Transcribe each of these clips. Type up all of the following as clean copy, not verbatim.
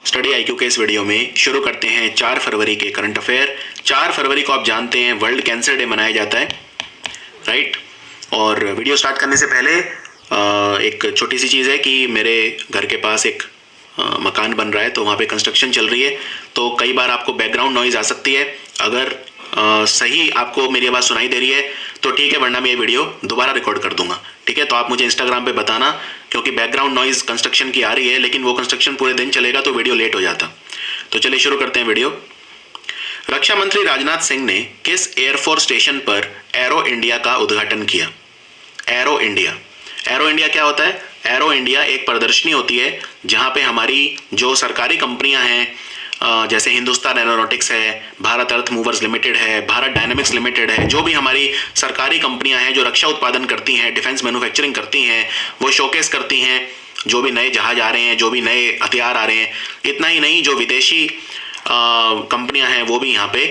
Study IQ के इस video में शुरू करते हैं 4 फरवरी के करंट अफेयर। 4 फरवरी को आप जानते हैं वर्ल्ड कैंसर डे मनाया जाता है, राइट। और वीडियो स्टार्ट करने से पहले एक छोटी सी चीज़ है कि मेरे घर के पास एक मकान बन रहा है, तो वहाँ पे कंस्ट्रक्शन चल रही है, तो कई बार आपको बैकग्राउंड नॉइज़ आ सकती है। अगर सही आपको मेरी आवाज़ सुनाई दे रही है तो ठीक है, वरना मैं ये वीडियो दोबारा रिकॉर्ड कर दूंगा, ठीक है। तो आप मुझे इंस्टाग्राम पे बताना, क्योंकि बैकग्राउंड नॉइज़ कंस्ट्रक्शन की आ रही है, लेकिन वो कंस्ट्रक्शन पूरे दिन चलेगा तो वीडियो लेट हो जाता। तो चलिए शुरू करते हैं वीडियो। रक्षा मंत्री राजनाथ सिंह ने किस एयरफोर्स स्टेशन पर एरो इंडिया का उद्घाटन किया? Arrow India. एरो इंडिया क्या होता है? एरो इंडिया एक प्रदर्शनी होती है जहां पे हमारी जो सरकारी कंपनियां हैं, जैसे हिंदुस्तान एरोनॉटिक्स है, भारत अर्थ मूवर्स लिमिटेड है, भारत डायनेमिक्स लिमिटेड है, जो भी हमारी सरकारी कंपनियां हैं जो रक्षा उत्पादन करती हैं, डिफेंस मैन्युफैक्चरिंग करती हैं, वो शोकेस करती हैं जो भी नए जहाज आ रहे हैं, जो भी नए हथियार आ रहे हैं। इतना ही नहीं, जो विदेशी कंपनियां हैं वो भी यहाँ पे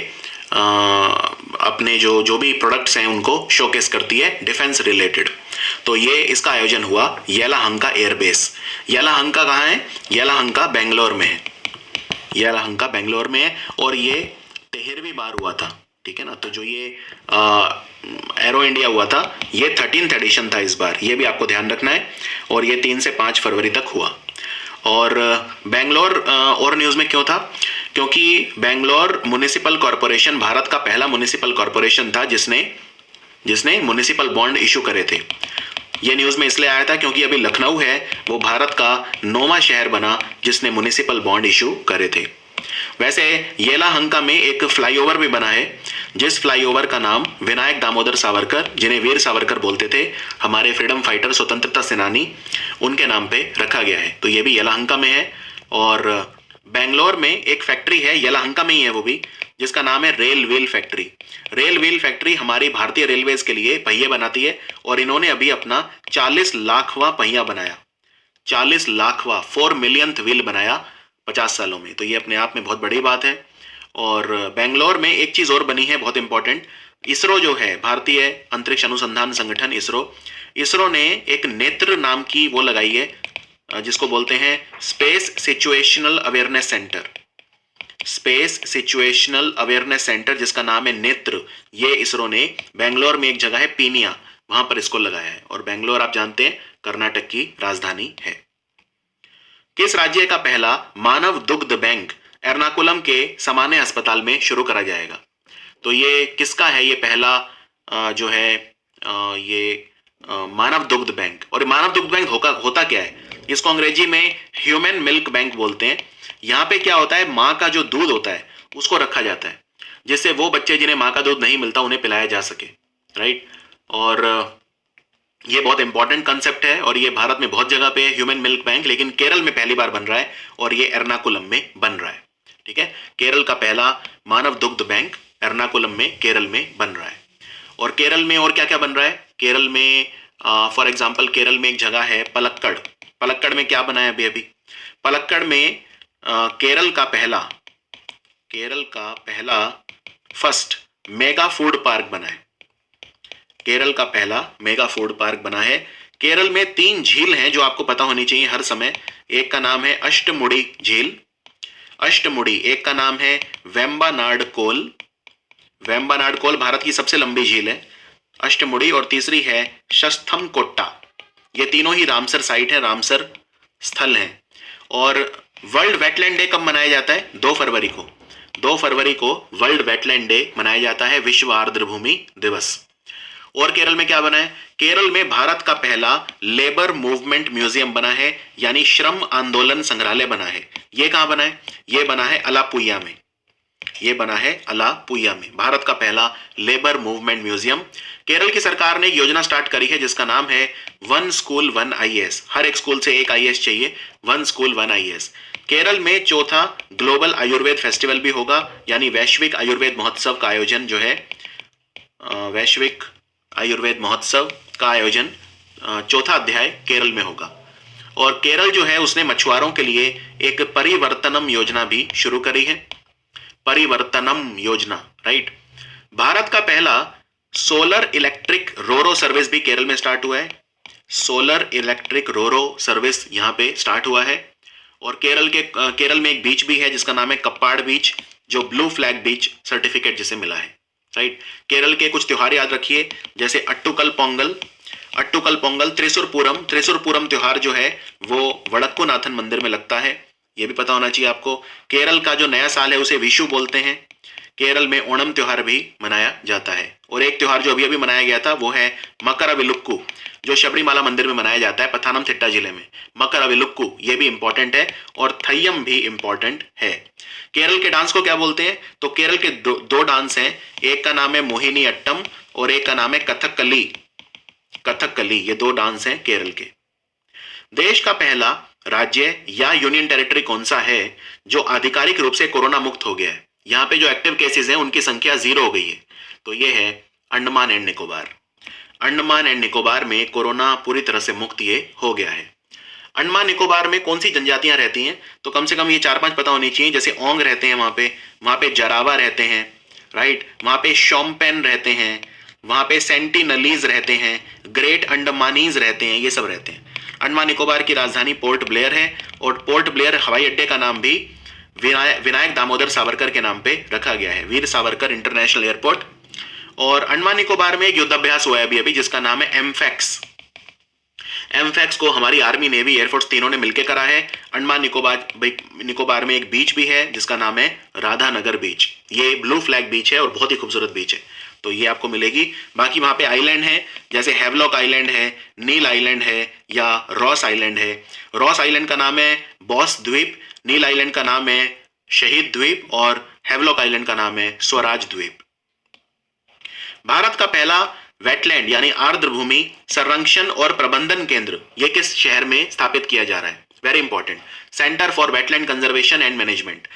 अपने जो भी प्रोडक्ट्स हैं उनको शोकेस करती है डिफेंस रिलेटेड। तो ये इसका आयोजन हुआ येलाहंका एयरबेस। येलाहंका कहाँ है? येलाहंका बेंगलोर में है। येलाहंका बेंगलोर में है और ये 13वीं बार हुआ था, ठीक है ना। तो जो ये एरो इंडिया हुआ था, ये 13th एडिशन था इस बार, ये भी आपको ध्यान रखना है। और ये 3 से 5 फरवरी तक हुआ। और बेंगलोर और न्यूज़ में क्यों था? क्योंकि बेंगलोर म्युनिसिपल कॉरपोरेशन भारत का पहला म्युनिसिपल कॉरपोरेशन था जिसने म्युनिसिपल बॉन्ड इशू करे थे। ये न्यूज़ में इसलिए आया था क्योंकि अभी लखनऊ है वो भारत का 9वां शहर बना जिसने म्युनिसिपल बॉन्ड इशू करे थे। वैसे येलाहंका में एक फ्लाईओवर भी बना है, जिस फ्लाईओवर का नाम विनायक दामोदर सावरकर, जिन्हें वीर सावरकर बोलते थे, हमारे फ्रीडम फाइटर स्वतंत्रता सेनानी, उनके नाम पे रखा गया है। तो ये भी येलाहंका में है। और बेंगलोर में एक फैक्ट्री है, येलाहंका में ही है वो भी, जिसका नाम है rail wheel factory. Rail wheel factory हमारी भारतीय रेलवेज के लिए पहिए बनाती है और इन्होंने अभी अपना 40 लाखवां पहिया बनाया। 40 लाखवां 4 मिलियंथ व्हील बनाया 50 सालों में। तो ये अपने आप में बहुत बड़ी बात है। और बेंगलोर में एक चीज़ और बनी है बहुत इंपॉर्टेंट। इसरो जो है, भारतीय अंतरिक्ष अनुसंधान संगठन इसरो ने एक नेत्र नाम की वो लगाई है, जिसको बोलते हैं space situational awareness centre. Space situational awareness centre, जिसका नाम है नेत्र, ये इसरो ने बेंगलोर में एक जगह है पीनिया, वहां पर इसको लगाया है। और बेंगलोर आप जानते हैं कर्नाटक की राजधानी है। किस राज्य का पहला मानव दुग्ध बैंक एर्नाकुलम के सामान्य अस्पताल में शुरू करा जाएगा? तो ये किसका है? ये पहला जो है ये मानव दुग्ध बैंक। और मानव दुग्ध बैंक होता क्या है? इसको अंग्रेजी में ह्यूमन मिल्क बैंक बोलते हैं। यहाँ पे क्या होता है, माँ का जो दूध होता है उसको रखा जाता है, जिससे वो बच्चे जिन्हें माँ का दूध नहीं मिलता उन्हें पिलाया जा सके, राइट। और ये बहुत इंपॉर्टेंट कंसेप्ट है और ये भारत में बहुत जगह पे है ह्यूमन मिल्क बैंक, लेकिन केरल में पहली बार बन रहा है और ये एर्नाकुलम में बन रहा है, ठीक है। केरल का पहला मानव दुग्ध बैंक एर्नाकुलम में केरल में बन रहा है। और केरल में और क्या क्या बन रहा है? केरल में फॉर एग्जाम्पल केरल में एक जगह है पलक्कड़। पलक्कड़ में क्या बना है अभी? पलक्कड़ में केरल का पहला फर्स्ट मेगा फूड पार्क बना है। केरल का पहला मेगा फूड पार्क बना है। केरल में 3 झील हैं जो आपको पता होनी चाहिए हर समय। एक का नाम है अष्टमुडी झील, एक का नाम है वेम्बानाड कोल। वेम्बानाड कोल भारत की सबसे लंबी झील है, अष्टमुडी। और तीसरी है शस्थम कोट्टा। ये तीनों ही रामसर साइट है, रामसर स्थल है। और वर्ल्ड वेटलैंड डे कब मनाया जाता है? 2 फरवरी को। 2 फरवरी को वर्ल्ड वेटलैंड डे मनाया जाता है, विश्व आर्द्रभूमि दिवस। और केरल में क्या बना है? केरल में भारत का पहला लेबर मूवमेंट म्यूजियम बना है, यानी श्रम आंदोलन संग्रहालय बना है। ये कहां बना है? ये बना है अलापुया में। ये बना है अलापुया में, भारत का पहला लेबर मूवमेंट म्यूजियम। केरल की सरकार ने एक योजना स्टार्ट करी है जिसका नाम है 1 स्कूल 1 IAS। हर एक स्कूल से एक IAS चाहिए, 1 स्कूल 1 IAS। केरल में चौथा ग्लोबल आयुर्वेद फेस्टिवल भी होगा, यानी वैश्विक आयुर्वेद महोत्सव का आयोजन जो है, वैश्विक आयुर्वेद महोत्सव का आयोजन चौथा अध्याय केरल में होगा। और केरल जो है उसने मछुआरों के लिए एक परिवर्तनम योजना भी शुरू करी है। परिवर्तनम योजना, राइट। भारत का पहला सोलर इलेक्ट्रिक रोरो सर्विस भी केरल में स्टार्ट हुआ है। सोलर इलेक्ट्रिक रोरो सर्विस यहां पे स्टार्ट हुआ है। और केरल में एक बीच भी है जिसका नाम है कप्पाड़ बीच, जो ब्लू फ्लैग बीच सर्टिफिकेट जिसे मिला है, राइट। केरल के कुछ त्योहार याद रखिए, जैसे अट्टुकल पोंगल, त्रिशूर पूरम त्योहार जो है वो वड़क्कुनाथन मंदिर में लगता है, ये भी पता होना चाहिए आपको। केरल का जो नया साल है उसे विशु बोलते हैं। केरल में ओणम त्योहार भी मनाया जाता है। और एक त्योहार जो अभी अभी मनाया गया था वो है मकरविलुक्कू, जो शबरीमाला मंदिर में मनाया जाता है पथानमथिट्टा जिले में। मकरविलुक्कू ये भी इंपॉर्टेंट है, और थय्यम भी इंपॉर्टेंट है। केरल के डांस को क्या बोलते हैं? तो केरल के दो डांस हैं, एक का नाम है मोहिनी अट्टम और एक का नाम है कथकली। ये दो डांस हैं केरल के। देश का पहला राज्य या यूनियन टेरिटरी कौन सा है जो आधिकारिक रूप से कोरोना मुक्त हो गया है? यहाँ पे जो एक्टिव केसेस हैं उनकी संख्या 0 हो गई है, तो ये है अंडमान एंड निकोबार। अंडमान एंड निकोबार में कोरोना पूरी तरह से मुक्त ये हो गया है। अंडमान निकोबार में कौन सी जनजातियां रहती हैं? तो कम से कम ये 4-5 पता होनी चाहिए। जैसे ओंग रहते हैं वहां पे जरावा रहते हैं, राइट। वहां पे शोम्पेन रहते हैं, वहां पे सेंटिनलीज रहते हैं, ग्रेट अंडमानीज रहते हैं, ये सब रहते हैं। अंडमान निकोबार की राजधानी पोर्ट ब्लेयर है, और पोर्ट ब्लेयर हवाई अड्डे का नाम भी विनायक दामोदर सावरकर के नाम पे रखा गया है, वीर सावरकर इंटरनेशनल एयरपोर्ट। और अंडमान निकोबार में एक युद्धाभ्यास हुआ है अभी जिसका नाम है एमफैक्स को हमारी आर्मी, नेवी, एयरफोर्स तीनों ने मिलकर करा है। अंडमान निकोबार में एक बीच भी है जिसका नाम है राधानगर बीच। ये ब्लू फ्लैग बीच है और बहुत ही खूबसूरत बीच है, तो ये आपको मिलेगी। बाकी वहां पे आइलैंड है, जैसे हैवलॉक आइलैंड है, नील आइलैंड है, या रॉस आइलैंड है। रॉस आइलैंड का नाम है बॉस द्वीप, नील आइलैंड का नाम है शहीद द्वीप, और हैवलॉक आइलैंड का नाम है स्वराज द्वीप। भारत का पहला वेटलैंड यानी आर्द्र भूमि संरक्षण और प्रबंधन केंद्र ये किस शहर में स्थापित किया जा रहा है? Very important, centre for wetland conservation and management.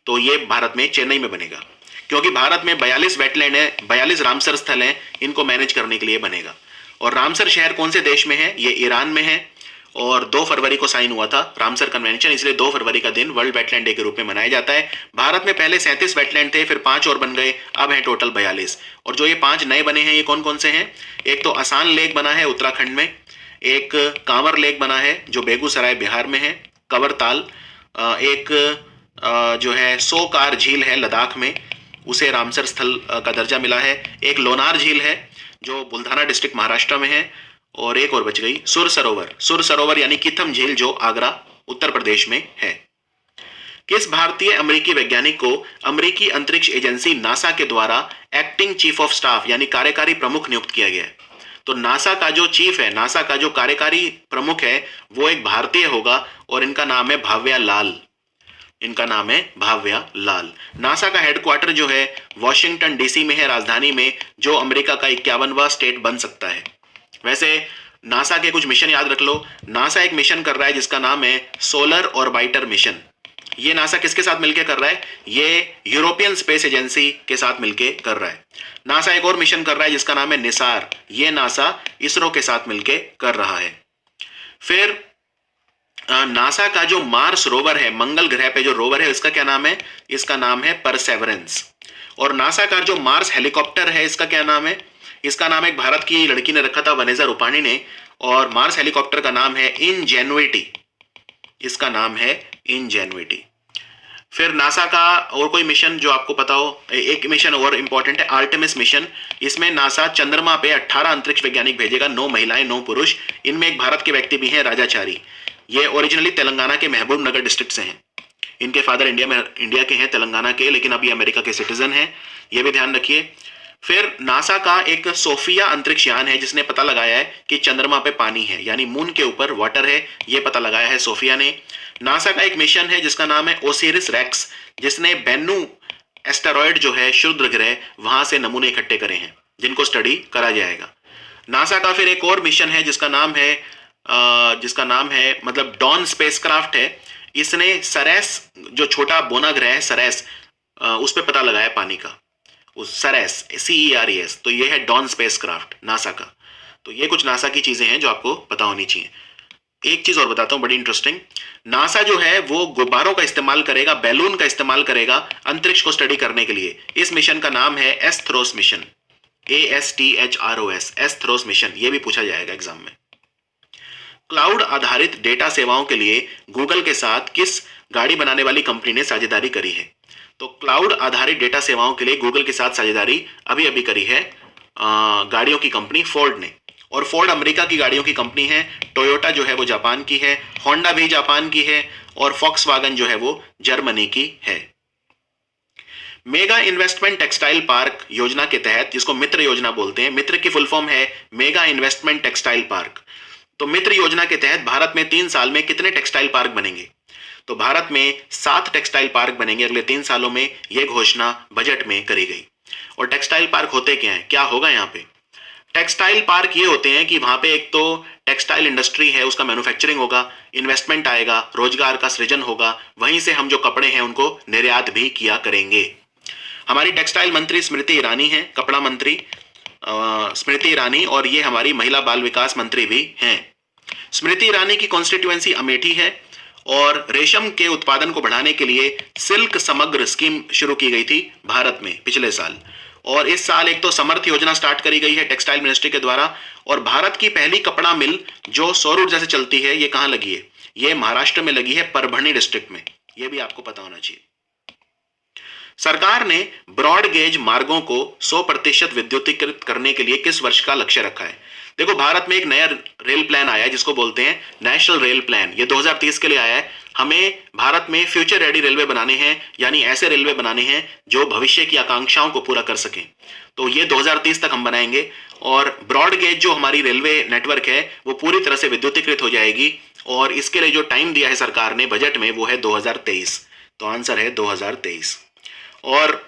तो ये भारत में चेन्नई में बनेगा, क्योंकि भारत में 42 वेटलैंड है, 42 रामसर स्थल हैं, इनको मैनेज करने के लिए बनेगा। और रामसर शहर कौन से देश में है? ये ईरान में है, और 2 फरवरी को साइन हुआ था रामसर कन्वेंशन, इसलिए 2 फरवरी का दिन वर्ल्ड वेटलैंड डे के रूप में मनाया जाता है। भारत में पहले 37 वेटलैंड थे, फिर 5 और बन गए, अब है टोटल 42। और जो ये 5 नए बने हैं ये कौन कौन से हैं? एक तो आसान लेक बना है उत्तराखंड में, एक कांवर लेक बना है जो बेगूसराय बिहार में है, कंवरताल, एक जो है सोकार झील है लद्दाख में, उसे रामसर स्थल का दर्जा मिला है, एक लोनार झील है जो बुल्धाना डिस्ट्रिक्ट महाराष्ट्र में है, और एक और बच गई सुर सरोवर यानी किथम झील जो आगरा उत्तर प्रदेश में है। किस भारतीय अमेरिकी वैज्ञानिक को अमेरिकी अंतरिक्ष एजेंसी नासा के द्वारा एक्टिंग चीफ ऑफ स्टाफ यानी कार्यकारी प्रमुख नियुक्त किया गया है? तो नासा का जो चीफ है, नासा का जो कार्यकारी प्रमुख है वो एक भारतीय होगा, और इनका नाम है भाव्या लाल। नासा का हेडक्वार्टर जो है वॉशिंगटन डीसी में है, राजधानी में, जो अमेरिका का 51वां स्टेट बन सकता है। वैसे नासा के कुछ मिशन याद रख लो। नासा एक मिशन कर रहा है जिसका नाम है सोलर ऑर्बिटर मिशन। ये नासा किसके साथ मिलकर कर रहा है? ये यूरोपियन स्पेस एजेंसी के साथ मिलकर कर रहा है। नासा एक और मिशन कर रहा है जिसका नाम है निसार, ये नासा इसरो के साथ मिलकर कर रहा है। फिर नासा का जो मार्स रोवर है, मंगल ग्रह पे जो रोवर है, इसका क्या नाम है? इसका नाम है परसेवरेंस। और नासा का जो मार्स हेलीकॉप्टर है, इसका क्या नाम है? इसका नाम एक भारत की लड़की ने रखा था, वनेजा रूपाणी ने, और मार्स हेलीकॉप्टर का नाम है इनजेन्युइटी। इसका नाम है इनजेन्युइटी। फिर नासा का और कोई मिशन जो आपको पता हो, एक मिशन और इंपॉर्टेंट है आर्टेमिस मिशन। इसमें नासा चंद्रमा पे 18 अंतरिक्ष वैज्ञानिक भेजेगा, 9 महिलाएं 9 पुरुष। इनमें एक भारत के व्यक्ति भी हैं, राजाचारी। ये ओरिजिनली तेलंगाना के महबूब नगर डिस्ट्रिक्ट से हैं। इनके फादर इंडिया के हैं, तेलंगाना के, लेकिन अभी अमेरिका के सिटीजन हैं, ये भी ध्यान रखिए। फिर नासा का एक सोफिया अंतरिक्ष यान है जिसने पता लगाया है कि चंद्रमा पे पानी है, यानी मून के ऊपर वाटर है, ये पता लगाया है सोफिया ने। नासा का एक मिशन है जिसका नाम है ओसिरिस रेक्स, जिसने बेन्नू एस्टेरॉयड जो है क्षुद्र ग्रह, वहां से नमूने इकट्ठे करे हैं जिनको स्टडी करा जाएगा। नासा का फिर एक और मिशन है जिसका नाम है मतलब डॉन स्पेसक्राफ्ट है। इसने सरेस जो छोटा बोना ग्रह है सरेस, उस पर पता लगाया पानी का, उस सरेस CERES। तो ये है डॉन स्पेसक्राफ्ट नासा का। तो ये कुछ नासा की चीजें हैं जो आपको पता होनी चाहिए। एक चीज और बताता हूं बड़ी इंटरेस्टिंग, नासा जो है वो गुब्बारों का इस्तेमाल करेगा, बैलून का इस्तेमाल करेगा अंतरिक्ष को स्टडी करने के लिए। इस मिशन का नाम है एस्थ्रोस मिशन, ASTHROS, एस्थ्रोस मिशन। ये भी पूछा जाएगा एग्जाम में। क्लाउड आधारित डेटा सेवाओं के लिए गूगल के साथ किस गाड़ी बनाने वाली कंपनी ने साझेदारी करी है? तो क्लाउड आधारित डेटा सेवाओं के लिए गूगल के साथ साझेदारी अभी अभी करी है गाड़ियों की कंपनी फोर्ड ने। और फोर्ड अमेरिका की गाड़ियों की कंपनी है, टोयोटा जो है वो जापान की है, होंडा भी जापान की है, और फॉक्सवैगन जो है वो जर्मनी की है। मेगा इन्वेस्टमेंट टेक्सटाइल पार्क योजना के तहत, जिसको मित्र योजना बोलते हैं, मित्र की फुल फॉर्म है मेगा इन्वेस्टमेंट टेक्सटाइल पार्क। तो मित्र योजना के तहत भारत में 3 साल में कितने टेक्सटाइल पार्क बनेंगे? तो भारत में 7 टेक्सटाइल पार्क बनेंगे अगले 3 सालों में, यह घोषणा बजट में करी गई। और टेक्सटाइल पार्क होते क्या हैं, क्या होगा यहाँ पे? टेक्सटाइल पार्क ये होते हैं कि वहां पे एक तो टेक्सटाइल इंडस्ट्री है, उसका मैन्युफैक्चरिंग होगा, इन्वेस्टमेंट आएगा, रोजगार का सृजन होगा, वहीं से हम जो कपड़े हैं उनको निर्यात भी किया करेंगे। हमारी टेक्सटाइल मंत्री स्मृति ईरानी है, कपड़ा मंत्री स्मृति ईरानी, और ये हमारी महिला बाल विकास मंत्री भी हैं। स्मृति ईरानी की कॉन्स्टिट्यूएंसी अमेठी है, और रेशम के उत्पादन को बढ़ाने के लिए सिल्क समग्र स्कीम शुरू की गई थी भारत में पिछले साल। और इस साल एक तो समर्थ योजना स्टार्ट करी गई है टेक्सटाइल मिनिस्ट्री के द्वारा। और भारत की पहली कपड़ा मिल जो सौर ऊर्जा से चलती है, ये कहाँ लगी है? ये महाराष्ट्र में लगी है, परभणी डिस्ट्रिक्ट में। ये भी आपको पता होना चाहिए। सरकार ने ब्रॉड गेज मार्गों को 100% विद्युतीकृत करने के लिए किस वर्ष का लक्ष्य रखा है? देखो, भारत में एक नया रेल प्लान आया है जिसको बोलते हैं नेशनल रेल प्लान। ये 2030 के लिए आया है। हमें भारत में फ्यूचर रेडी रेलवे बनाने हैं, यानी ऐसे रेलवे बनाने हैं जो भविष्य की आकांक्षाओं को पूरा कर सकें। तो ये 2030 तक हम बनाएंगे। और ब्रॉड गेज जो हमारी रेलवे नेटवर्क है वो पूरी तरह से विद्युतीकृत हो जाएगी। और इसके लिए जो टाइम दिया है सरकार ने बजट में वो है 2023। तो आंसर है 2023। और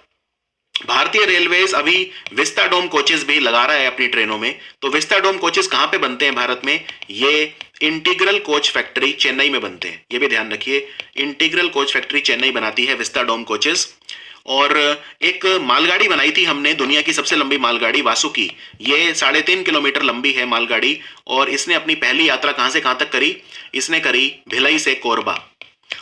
भारतीय रेलवेज अभी विस्टाडोम कोचेस भी लगा रहा है अपनी ट्रेनों में। तो विस्टाडोम कोचेस कहां पे बनते हैं भारत में? ये इंटीग्रल कोच फैक्ट्री चेन्नई में बनते हैं। ये भी ध्यान रखिए, इंटीग्रल कोच फैक्ट्री चेन्नई बनाती है विस्टाडोम कोचेस। और एक मालगाड़ी बनाई थी हमने, दुनिया की सबसे लंबी मालगाड़ी वासुकी। ये 3.5 किलोमीटर लंबी है मालगाड़ी। और इसने अपनी पहली यात्रा कहां से कहां तक करी? इसने करी भिलाई से कोरबा।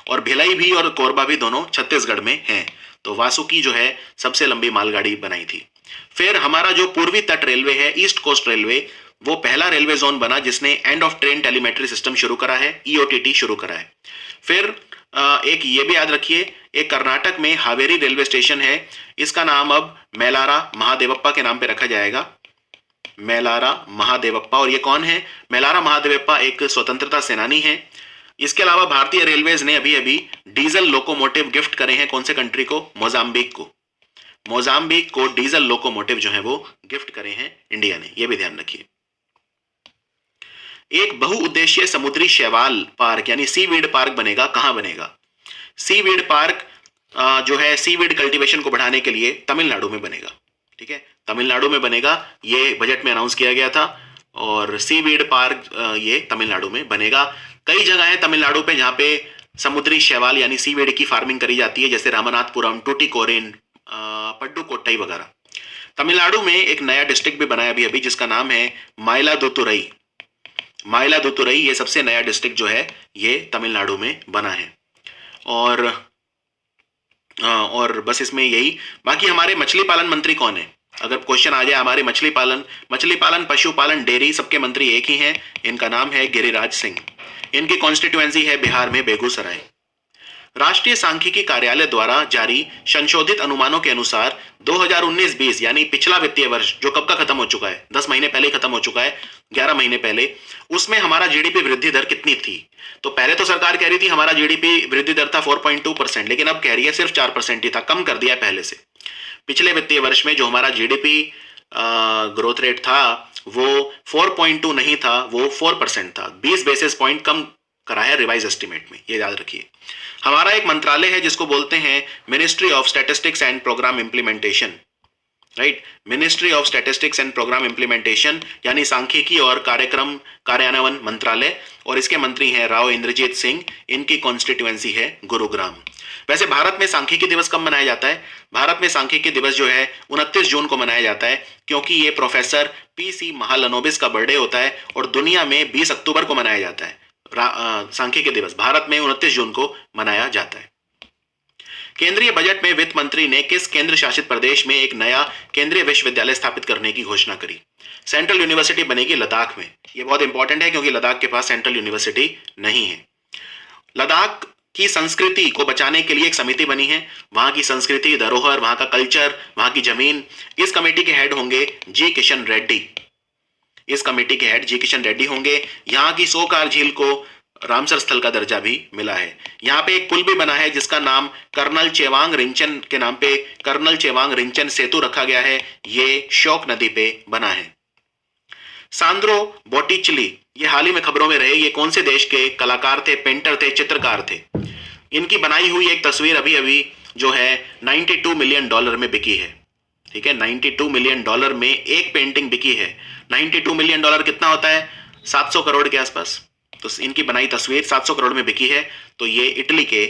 और भिलाई भी और कोरबा भी दोनों छत्तीसगढ़ में हैं। तो वासुकी जो है सबसे लंबी मालगाड़ी बनाई थी। फिर हमारा जो पूर्वी तट रेलवे है, ईस्ट कोस्ट रेलवे, वो पहला रेलवे जोन बना जिसने end of train telemetry system शुरू करा है, EOTT शुरू करा है। फिर एक ये भी याद रखिए, एक कर्नाटक में हावेरी रेलवे स्टेशन है, इसका नाम अब मैलारा महादेवप्पा के नाम पे रखा जाएगा, मैलारा महादेवप्पा। और ये कौन है? मैलारा महादेवप्पा एक स्वतंत्रता सेनानी है। इसके अलावा भारतीय रेलवेज ने अभी अभी डीजल लोकोमोटिव गिफ्ट करे हैं कौन से कंट्री को? मोजाम्बिक को। मोजाम्बिक को डीजल लोकोमोटिव जो है वो गिफ्ट करे हैं इंडिया ने। ये भी ध्यान रखिए। एक बहुउद्देशीय समुद्री शैवाल पार्क यानी सीवीड पार्क बनेगा। कहां बनेगा? सीवीड पार्क जो है सीवीड कल्टीवेशन को बढ़ाने के लिए तमिलनाडु में बनेगा। ठीक है, तमिलनाडु में बनेगा, ये बजट में अनाउंस किया गया था। और सीवीड पार्क ये तमिलनाडु में बनेगा। कई जगह है तमिलनाडु पे जहां पे समुद्री शैवाल यानी सीवीड की फार्मिंग करी जाती है, जैसे रामनाथपुरम, टूटिकोरिन, पड्डुकोट्टई वगैरह। तमिलनाडु में एक नया डिस्ट्रिक्ट भी बनाया अभी अभी जिसका नाम है माइलादुतुरई। माइलादुतुरई ये सबसे नया डिस्ट्रिक्ट जो है ये तमिलनाडु में बना है। और बस इसमें यही। बाकी हमारे मछली पालन मंत्री कौन है? अगर क्वेश्चन आ जाए हमारे मछली पालन, पशुपालन, डेयरी सबके मंत्री एक ही हैं, इनका नाम है गिरिराज सिंह। इनकी कॉन्स्टिट्यूएंसी है बिहार में बेगूसराय। राष्ट्रीय सांख्यिकी कार्यालय द्वारा जारी संशोधित अनुमानों के अनुसार 2019-20 यानी पिछला वित्तीय वर्ष जो कब का खत्म हो चुका है, 10 महीने पहले खत्म हो चुका है, 11 महीने पहले, उसमें हमारा जीडीपी वृद्धि दर कितनी थी? तो पहले तो सरकार कह रही थी हमारा जीडीपी वृद्धि दर था 4.2%, लेकिन अब कह रही है सिर्फ 4% ही था, कम कर दिया है पहले से। पिछले वित्तीय वर्ष में जो हमारा जीडीपी ग्रोथ रेट था वो 4.2 नहीं था, वो 4% था। 20 बेसिस पॉइंट कम करा है रिवाइज एस्टिमेट में, ये याद रखिए। हमारा एक मंत्रालय है जिसको बोलते हैं ministry of statistics and programme implementation, right. Ministry of statistics and programme implementation यानी सांख्यिकी और कार्यक्रम कार्यान्वयन मंत्रालय, और इसके मंत्री हैं राव इंद्रजीत सिंह। इनकी कॉन्स्टिट्यूएंसी है गुरुग्राम। वैसे भारत में सांख्यिकी दिवस कब मनाया जाता है? भारत में सांख्यिकी दिवस जो है 29 जून को मनाया जाता है, क्योंकि ये प्रोफेसर PC महालनोबिस का बर्थडे होता है, और दुनिया में 20 अक्टूबर को मनाया जाता है सांख्यिकी दिवस। भारत में 29 जून को मनाया जाता है। केंद्रीय बजट में वित्त मंत्री ने किस केंद्र शासित प्रदेश में एक नया केंद्रीय विश्वविद्यालय स्थापित करने की घोषणा करी? सेंट्रल यूनिवर्सिटी बनेगी लद्दाख में। यह बहुत इंपॉर्टेंट है क्योंकि लद्दाख के पास सेंट्रल यूनिवर्सिटी नहीं है। लद्दाख की संस्कृति को बचाने के लिए एक समिति बनी है। वहां की संस्कृति, धरोहर, वहां का कल्चर, वहां की जमीन, इस कमेटी के हेड होंगे जी किशन रेड्डी। इस कमेटी के हेड जी किशन रेड्डी होंगे। यहाँ की सोकार झील को रामसर स्थल का दर्जा भी मिला है। यहाँ पे एक पुल भी बना है जिसका नाम कर्नल चेवांग रिंचन के नाम पे कर्नल चेवांग रिंचन सेतु रखा गया है। ये शोक नदी पे बना है। सांद्रो बोटिचली, ये हाल ही में खबरों में रहे। ये कौन से देश के कलाकार थे, पेंटर थे, चित्रकार थे? इनकी बनाई हुई एक तस्वीर अभी अभी जो है 92 मिलियन डॉलर में बिकी है। ठीक है, 92 मिलियन डॉलर में एक पेंटिंग बिकी है। 92 मिलियन डॉलर कितना होता है? 700 करोड़ के आसपास। तो इनकी बनाई तस्वीर 700 करोड़ में बिकी है। तो ये इटली के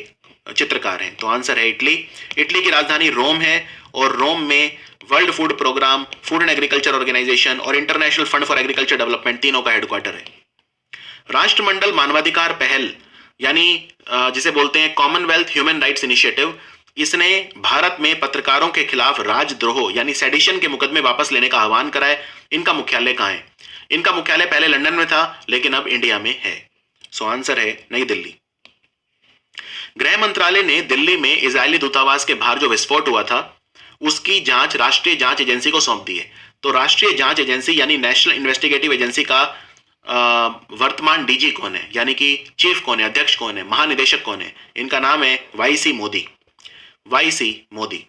चित्रकार हैं। तो आंसर है इटली। इटली की राजधानी रोम है और रोम में World Food Programme, Food and Agriculture Organization और International Fund for Agriculture Development, तीनों का हेडक्वार्टर है। राष्ट्रमंडल मानवाधिकार पहल यानी जिसे बोलते हैं कॉमनवेल्थ ह्यूमन राइट्स इनिशिएटिव, इसने भारत में पत्रकारों के खिलाफ राजद्रोह यानी सेडिशन के मुकदमे वापस लेने का आह्वान करा है। इनका मुख्यालय कहां है? इनका मुख्यालय पहले लंदन में था लेकिन अब इंडिया में है। सो आंसर है नई दिल्ली। गृह मंत्रालय ने दिल्ली में इजरायली दूतावास के बाहर जो विस्फोट हुआ था उसकी जांच राष्ट्रीय जांच एजेंसी को सौंप दी है। तो राष्ट्रीय जांच एजेंसी यानी नेशनल इन्वेस्टिगेटिव एजेंसी का वर्तमान डीजी कौन है, यानी कि चीफ कौन है, अध्यक्ष कौन है, महानिदेशक कौन है? इनका नाम है वाईसी मोदी। वाईसी मोदी।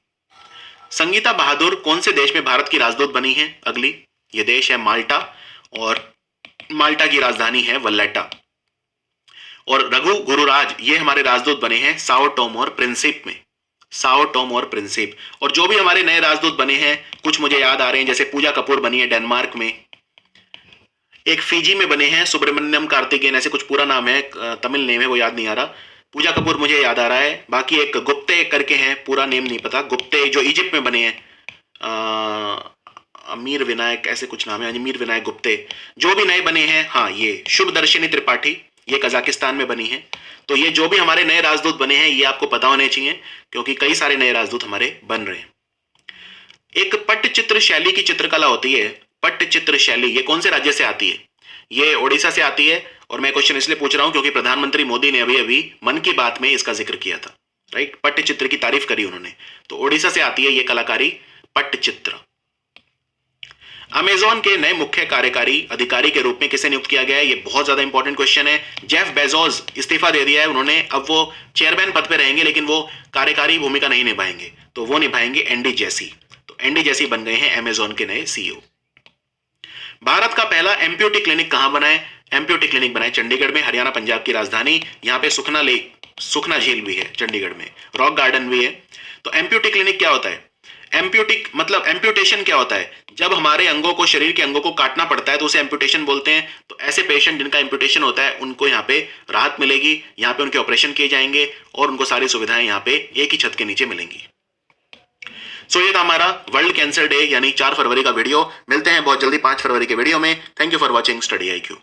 संगीता बहादुर कौन से देश में भारत की राजदूत बनी है? अगली, यह देश है माल्टा और माल्टा की राजधानी है वल्लेटा। और रघु गुरुराज ये हमारे राजदूत बने हैं साओ टोम और प्रिंसिप में। साओ टोम और प्रिंसिप। और जो भी हमारे नए राजदूत बने हैं कुछ मुझे याद आ रहे हैं, जैसे पूजा कपूर बनी है डेनमार्क में, एक फिजी में बने हैं सुब्रमण्यम कार्तिकेयन, ऐसे कुछ पूरा नाम है, तमिल नेम है वो याद नहीं आ रहा। पूजा कपूर मुझे याद आ रहा है। बाकी एक गुप्ते करके हैं, पूरा नेम नहीं पता। गुप्ते जो इजिप्ट में बने हैं, अमीर विनायक ऐसे कुछ नाम है, अमीर विनायक गुप्ते। जो भी नए बने हैं, हाँ ये शुभदर्शिनी त्रिपाठी ये कजाकिस्तान में बनी है। तो ये जो भी हमारे नए राजदूत बने हैं ये आपको पता होने चाहिए क्योंकि कई सारे नए राजदूत हमारे बन रहे हैं। एक पट्टचित्र शैली की चित्रकला होती है। पट्टचित्र शैली ये कौन से राज्य से आती है? ये ओडिशा से आती है। और मैं क्वेश्चन इसलिए पूछ रहा हूं क्योंकि प्रधानमंत्री मोदी ने अभी अभी मन की बात में इसका जिक्र किया था। राइट, पट्टचित्र की तारीफ करी उन्होंने। तो ओडिशा से आती है ये कलाकारी पट्टचित्र। अमेजॉन के नए मुख्य कार्यकारी अधिकारी के रूप में किसे नियुक्त किया गया है? ये बहुत ज्यादा इंपॉर्टेंट क्वेश्चन है। जेफ बेजोस इस्तीफा दे दिया है उन्होंने। अब वो चेयरमैन पद पे रहेंगे लेकिन वो कार्यकारी भूमिका नहीं निभाएंगे। तो वो निभाएंगे एंडी जेसी। तो एंडी जेसी बन गए हैं अमेजॉन के नए सीईओ। भारत का पहला एम्प्यूटी क्लिनिक कहां बना है? एम्प्यूटी क्लिनिक बना है चंडीगढ़ में, हरियाणा पंजाब की राजधानी। यहाँ पे सुखना झील भी है चंडीगढ़ में, रॉक गार्डन भी है। तो एम्प्यूटी क्लिनिक क्या होता है? एम्प्यूटिक मतलब एम्प्यूटेशन क्या होता है? जब हमारे अंगों को, शरीर के अंगों को काटना पड़ता है तो उसे एम्प्यूटेशन बोलते हैं। तो ऐसे पेशेंट जिनका एम्प्यूटेशन होता है उनको यहाँ पे राहत मिलेगी, यहाँ पे उनके ऑपरेशन किए जाएंगे और उनको सारी सुविधाएं यहाँ पे एक ही छत के नीचे मिलेंगी। सो ये था हमारा वर्ल्ड कैंसर डे यानी 4 फरवरी का वीडियो। मिलते हैं बहुत जल्दी 5 फरवरी के वीडियो में। Thank you for watching study IQ।